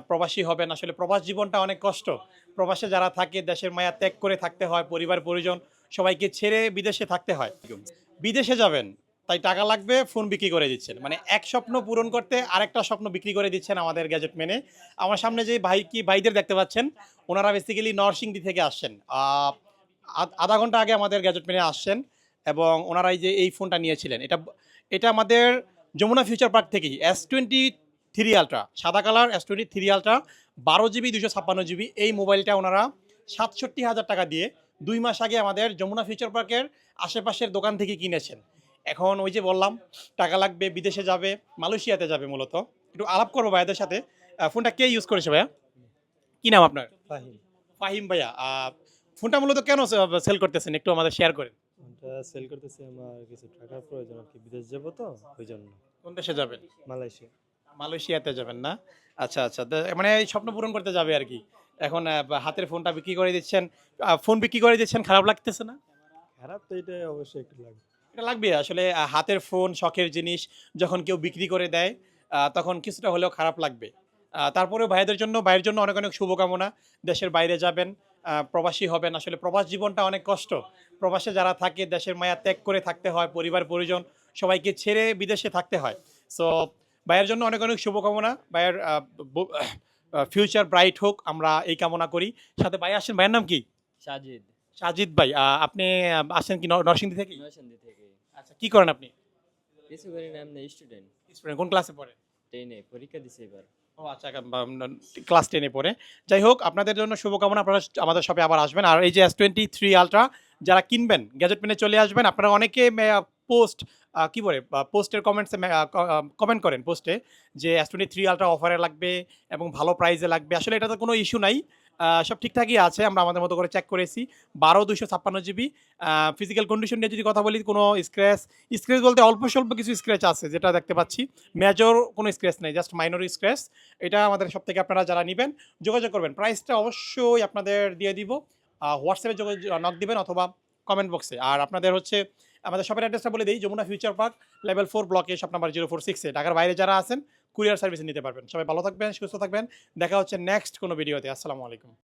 প্রবাসী হবেন। আসলে প্রবাস জীবনটা অনেক কষ্ট। প্রবাসে যারা থাকে দেশের মায়া ত্যাগ করে থাকতে হয়, পরিবার পরিজন সবাইকে ছেড়ে বিদেশে থাকতে হয়। বিদেশে যাবেন, তাই টাকা লাগবে, ফোন বিক্রি করে দিচ্ছেন। মানে এক স্বপ্ন পূরণ করতে আরেকটা স্বপ্ন বিক্রি করে দিচ্ছেন আমাদের গ্যাজেট মেনে। আমার সামনে যে ভাইদের দেখতে পাচ্ছেন, ওনারা বেসিক্যালি নরসিংদী থেকে আসছেন। আধা ঘন্টা আগে আমাদের গ্যাজেট মেনে আসছেন এবং ওনারা এই ফোনটা নিয়েছিলেন। এটা আমাদের যমুনা ফিউচার পার্ক থেকেই S23 আলট্রা, সাদা colour S23 ultra, 12 GB 256 GB। এই মোবাইলটা ওনারা ৬৭,০০০ টাকা দিয়ে 2 মাস আগে আমাদের যমুনা ফিউচার পার্কের আশেপাশের দোকান থেকে কিনেছেন। এখন ওই যে বললাম টাকা লাগবে, বিদেশে যাবে, মালয়েশিয়াতে যাবে মূলত। একটু আলাপ করবো ভাইয়াদের সাথে। ফোনটা কে ইউজ করেছে ভাইয়া? কি নাম আপনার? ফাহিম। ফাহিম ভাইয়া। ফোনটা মূলত কেন সেল করতেছেন একটু আমাদের শেয়ার করেন। ফোনটা সেল করতেছি, আমার কিছু টাকার প্রয়োজন আর কি, বিদেশ যাবো তো ওই জন্য। কোন দেশে যাবেন? মালয়েশিয়া। মালয়েশিয়াতে যাবেন না? আচ্ছা, আচ্ছা। মানে এই স্বপ্ন পূরণ করতে যাবে আরকি। এখন হাতের ফোনটা বিক্রি করে দিচ্ছেন। ফোন বিক্রি করে দিচ্ছেন, খারাপ লাগতেছে না? খারাপ তো এটা অবশ্যই একটু লাগবে। এটা লাগবে আসলে। হাতের ফোন শখের জিনিস যখন কেউ বিক্রি করে দেয় তখন কিছুটা হলেও খারাপ লাগবে। তারপরেও ভাইয়ের জন্য অনেক, অনেক শুভকামনা। দেশের বাইরে যাবেন, প্রবাসী হবেন। আসলে প্রবাস জীবনটা অনেক কষ্ট। প্রবাসে যারা থাকে দেশের মায়া ত্যাগ করে থাকতে হয়, পরিবার পরিজন সবাইকে ছেড়ে বিদেশে থাকতে হয়। সো ভাইয়ের জন্য অনেক, অনেক শুভকামনা। ভাইয়ের ব ফিউচার ব্রাইট হোক আমরা এই কামনা করি। সাথে ভাই আসছেন, ভাইয়ের নাম কি? সাজিদ। সাজিদ ভাই। আপনি আসছেন কি নরসিংদী থেকেই? নরসিংদী থেকে। আচ্ছা, কি করেন আপনি? কিছু করি না, এমনি স্টুডেন্ট। স্টুডেন্ট, কোন ক্লাসে পড়েন? 10 এ পরীক্ষা দিছি এবার। ও আচ্ছা, ক্লাস 10 এ পড়ে। যাই হোক, আপনাদের জন্য শুভকামনা। আপনারা আমাদের শপে আবার আসবেন। আর এই যে S23 আলট্রা যারা কিনবেন, গ্যাজেট পেনে চলে আসবেন। আপনারা অনেকে পোস্ট কি বলে পোস্টের কমেন্টসে কমেন্ট করেন পোস্টে যে S23 আলট্রা অফারে লাগবে এবং ভালো প্রাইসে লাগবে। আসলে এটাতে কোনো ইস্যু নাই। সব ঠিকঠাকই আছে। আমরা আমাদের মতো করে চেক করেছি। 12 256 GB। ফিজিক্যাল কন্ডিশন নিয়ে যদি কথা বলি, কোনো স্ক্র্যাচ বলতে অল্প স্বল্প কিছু স্ক্র্যাচ আছে যেটা দেখতে পাচ্ছি। মেজর কোনো স্ক্র্যাচ নেই, জাস্ট মাইনর স্ক্র্যাচ। এটা আমাদের সব থেকে আপনারা যারা নিবেন যোগাযোগ করবেন। প্রাইসটা অবশ্যই আপনাদের দিয়ে দিব। হোয়াটসঅ্যাপে নক দিবেন অথবা কমেন্ট বক্সে। আর আপনাদের হচ্ছে আমাদের শপের অ্যাড্রেসটা বলে দিই, যমুনা ফিউচার পার্ক, লেভেল 4 ব্লকে, শপ নাম্বার 046-এ। ঢাকার বাইরে যারা আছেন কুরিয়ার সার্ভিসে নিতে পারবেন। সবাই ভালো থাকবেন, সুস্থ থাকবেন। দেখা হচ্ছে নেক্সট কোনো ভিডিওতে। আসসালামু আলাইকুম।